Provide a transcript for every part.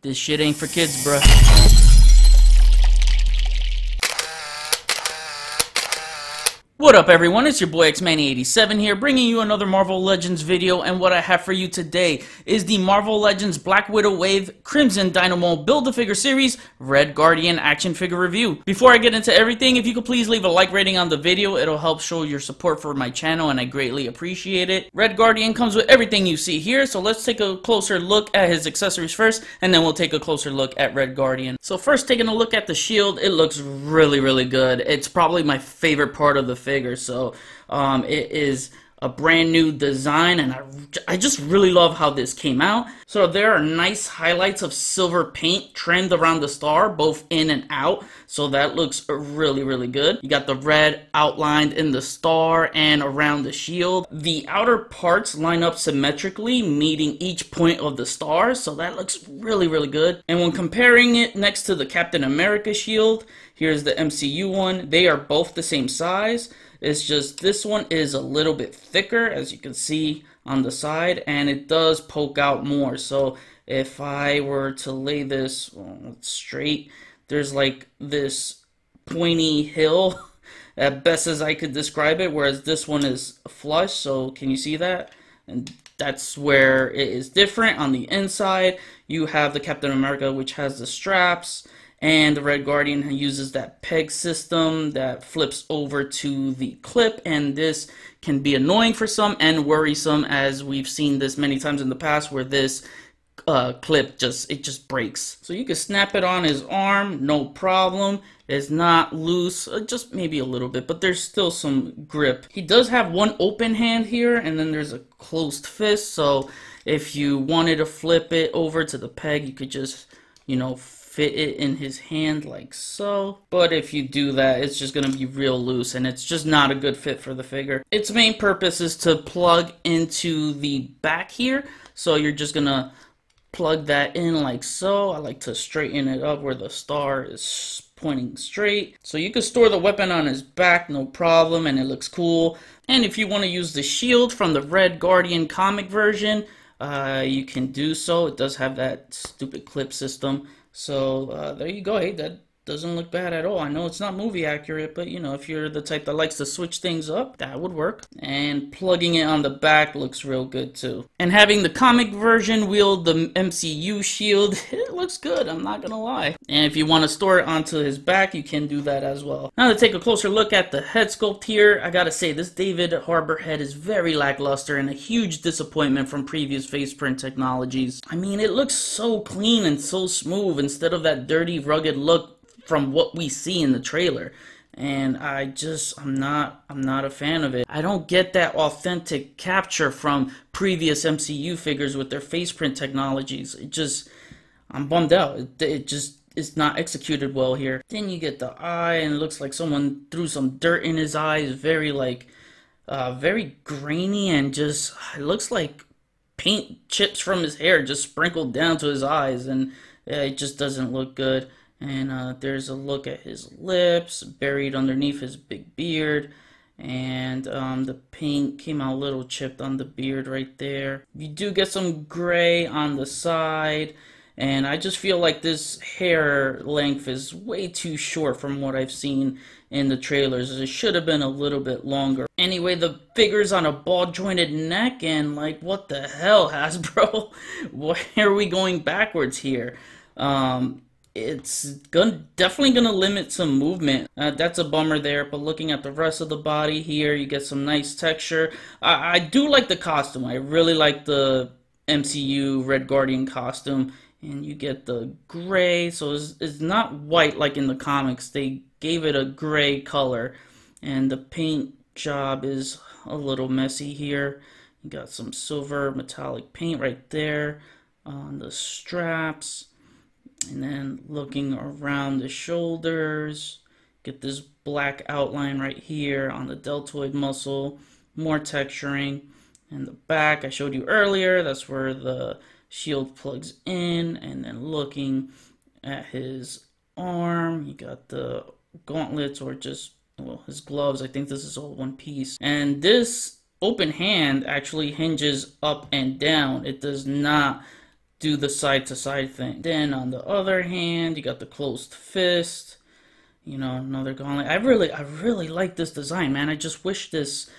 This shit ain't for kids, bruh. What up everyone, it's your boy Xmanny87 here, bringing you another Marvel Legends video, and what I have for you today is the Marvel Legends Black Widow Wave Crimson Dynamo Build-A-Figure Series Red Guardian action figure review. Before I get into everything, if you could please leave a like rating on the video, it'll help show your support for my channel and I greatly appreciate it. Red Guardian comes with everything you see here, so let's take a closer look at his accessories first, and then we'll take a closer look at Red Guardian. So first, taking a look at the shield, it looks really good. It's probably my favorite part of the figure. So it is a brand new design, and I just really love how this came out. So there are nice highlights of silver paint trimmed around the star, both in and out, so that looks really good. You got the red outlined in the star and around the shield. The outer parts line up symmetrically, meeting each point of the star, so that looks really good. And when comparing it next to the Captain America shield, here's the MCU one, they are both the same size. It's just this one is a little bit thicker, as you can see on the side, and it does poke out more. So if I were to lay this straight, there's like this pointy hill at best as I could describe it, whereas this one is flush. So can you see that? And that's where it is different. On the inside, you have the Captain America, which has the straps, and the Red Guardian uses that peg system that flips over to the clip, and this can be annoying for some and worrisome, as we've seen this many times in the past where this clip just breaks. So you can snap it on his arm, no problem. It's not loose, just maybe a little bit, but there's still some grip. He does have one open hand here, and then there's a closed fist, so if you wanted to flip it over to the peg, you could just, you know, fit it in his hand like so. But if you do that, it's just going to be real loose, and it's just not a good fit for the figure. Its main purpose is to plug into the back here, so you're just going to plug that in like so. I like to straighten it up where the star is pointing straight. So you can store the weapon on his back, no problem, and it looks cool. And if you want to use the shield from the Red Guardian comic version, you can do so. It does have that stupid clip system. So there you go. Hey, that doesn't look bad at all. I know it's not movie accurate, but you know, if you're the type that likes to switch things up, that would work. And plugging it on the back looks real good too. And having the comic version wield the MCU shield, it looks good, I'm not gonna lie. And if you want to store it onto his back, you can do that as well. Now to take a closer look at the head sculpt here, I gotta say this David Harbour head is very lackluster and a huge disappointment from previous face print technologies. I mean, it looks so clean and so smooth instead of that dirty, rugged look from what we see in the trailer, and I'm not a fan of it. I don't get that authentic capture from previous MCU figures with their face print technologies. I'm bummed out. It's not executed well here. Then you get the eye, and it looks like someone threw some dirt in his eyes. Very very grainy, and just it looks like paint chips from his hair just sprinkled down to his eyes, and it just doesn't look good. And there's a look at his lips buried underneath his big beard, and the paint came out a little chipped on the beard right there. You do get some gray on the side, and I just feel like this hair length is way too short from what I've seen in the trailers. It should have been a little bit longer. Anyway, the figure's on a ball jointed neck, and like, what the hell, Hasbro? Why are we going backwards here? It's definitely gonna limit some movement. That's a bummer there, but looking at the rest of the body here, you get some nice texture. I do like the costume. I really like the MCU Red Guardian costume, and you get the gray, so it's not white like in the comics. They gave it a gray color, and the paint job is a little messy here. You got some silver metallic paint right there on the straps. And then looking around the shoulders, get this black outline right here on the deltoid muscle, more texturing. And the back I showed you earlier, that's where the shield plugs in. And then looking at his arm, you got the gauntlets, or just, well, his gloves. I think this is all one piece. And this open hand actually hinges up and down. It does not do the side-to-side thing. Then on the other hand, you got the closed fist. You know, another gauntlet. I really like this design, man. I just wish this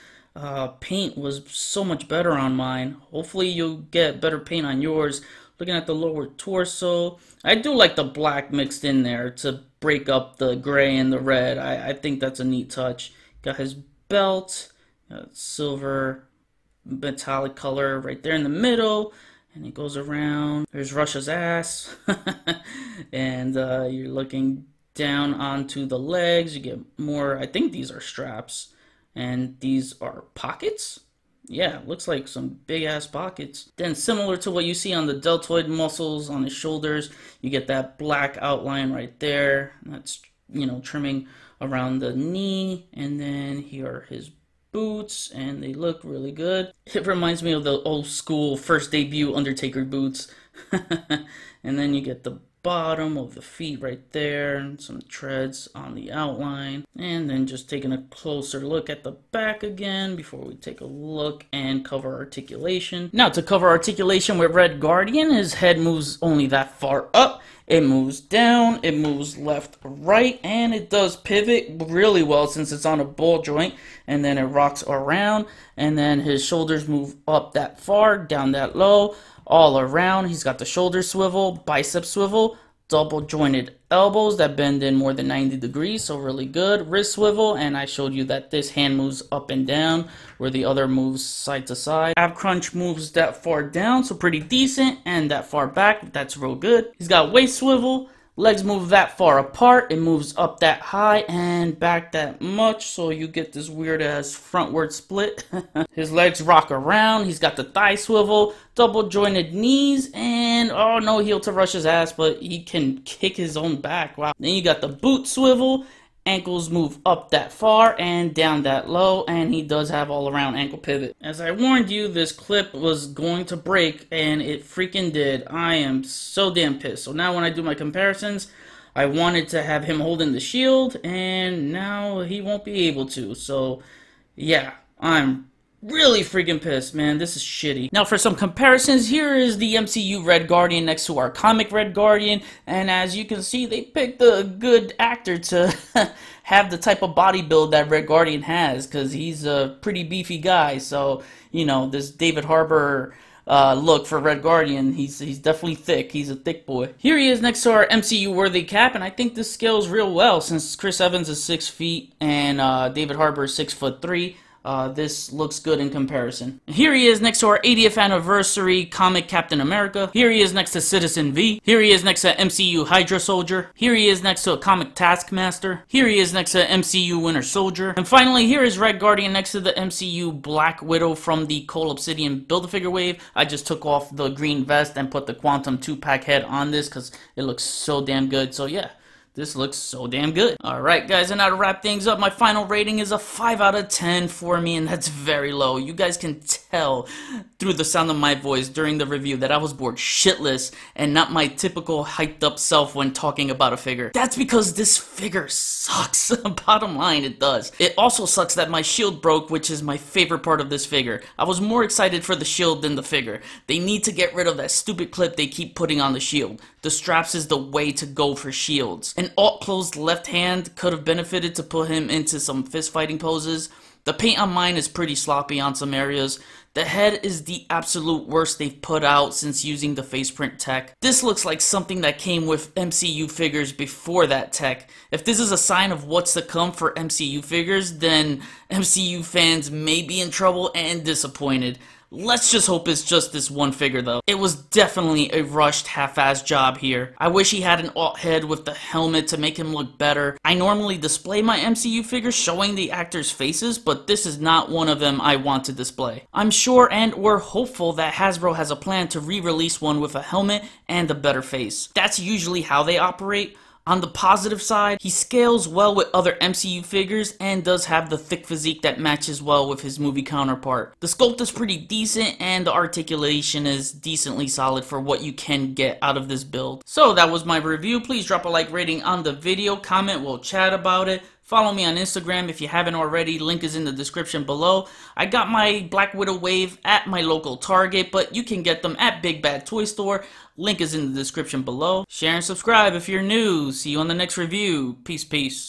paint was so much better on mine. Hopefully you'll get better paint on yours. Looking at the lower torso, I do like the black mixed in there to break up the gray and the red. I think that's a neat touch. Got his belt, silver metallic color right there in the middle, and it goes around. There's Russia's ass, and you're looking down onto the legs. You get more, I think these are straps, and these are pockets. Yeah, looks like some big ass pockets. Then similar to what you see on the deltoid muscles on his shoulders, you get that black outline right there. That's, you know, trimming around the knee. And then here are his boots, and they look really good. It reminds me of the old school first debut Undertaker boots. And then you get the bottom of the feet right there, and some treads on the outline. And then just taking a closer look at the back again before we take a look and cover articulation. Now to cover articulation with Red Guardian, his head moves only that far up. It moves down, it moves left, right, and it does pivot really well since it's on a ball joint, and then it rocks around, and then his shoulders move up that far, down that low, all around. He's got the shoulder swivel, bicep swivel, double jointed elbows that bend in more than 90 degrees, so really good. Wrist swivel, and I showed you that this hand moves up and down where the other moves side to side. Ab crunch moves that far down, so pretty decent, and that far back, that's real good. He's got waist swivel. Legs move that far apart, it moves up that high and back that much, so you get this weird ass frontward split. His legs rock around, he's got the thigh swivel, double jointed knees, and oh, no heel to Russia's ass, but he can kick his own back. Wow. Then you got the boot swivel, ankles move up that far and down that low, and he does have all around ankle pivot. As I warned you, this clip was going to break, and it freaking did. I am so damn pissed. So now when I do my comparisons, I wanted to have him holding the shield, and now he won't be able to. So yeah, I'm really freaking pissed, man. This is shitty. Now for some comparisons, here is the MCU Red Guardian next to our comic Red Guardian, and as you can see, they picked a good actor to have the type of body build that Red Guardian has, because he's a pretty beefy guy. So, you know, this David Harbour look for Red Guardian, he's definitely thick. He's a thick boy. Here he is next to our MCU worthy Cap, and I think this scales real well since Chris Evans is 6 feet and David Harbour is 6'3". This looks good in comparison. Here he is next to our 80th anniversary comic Captain America. Here he is next to Citizen V. Here he is next to MCU Hydra Soldier. Here he is next to a comic Taskmaster. Here he is next to MCU Winter Soldier. And finally, here is Red Guardian next to the MCU Black Widow from the Cole Obsidian Build-A-Figure wave. I just took off the green vest and put the Quantum 2-pack head on this because it looks so damn good. So yeah, this looks so damn good. Alright guys, and now to wrap things up, my final rating is a 5 out of 10 for me, and that's very low. You guys can tell through the sound of my voice during the review that I was bored shitless and not my typical hyped up self when talking about a figure. That's because this figure sucks. Bottom line, it does. It also sucks that my shield broke, which is my favorite part of this figure. I was more excited for the shield than the figure. They need to get rid of that stupid clip they keep putting on the shield. The straps is the way to go for shields. An alt-closed left hand could have benefited to put him into some fist-fighting poses. The paint on mine is pretty sloppy on some areas. The head is the absolute worst they've put out since using the face print tech. This looks like something that came with MCU figures before that tech. If this is a sign of what's to come for MCU figures, then MCU fans may be in trouble and disappointed. Let's just hope it's just this one figure though. It was definitely a rushed half-assed job here. I wish he had an alt head with the helmet to make him look better. I normally display my MCU figures showing the actors' faces, but this is not one of them I want to display. I'm sure and or hopeful that Hasbro has a plan to re-release one with a helmet and a better face. That's usually how they operate. On the positive side, he scales well with other MCU figures and does have the thick physique that matches well with his movie counterpart. The sculpt is pretty decent and the articulation is decently solid for what you can get out of this build. So that was my review. Please drop a like rating on the video, comment, we'll chat about it. Follow me on Instagram if you haven't already. Link is in the description below. I got my Black Widow Wave at my local Target, but you can get them at Big Bad Toy Store. Link is in the description below. Share and subscribe if you're new. See you on the next review. Peace, peace.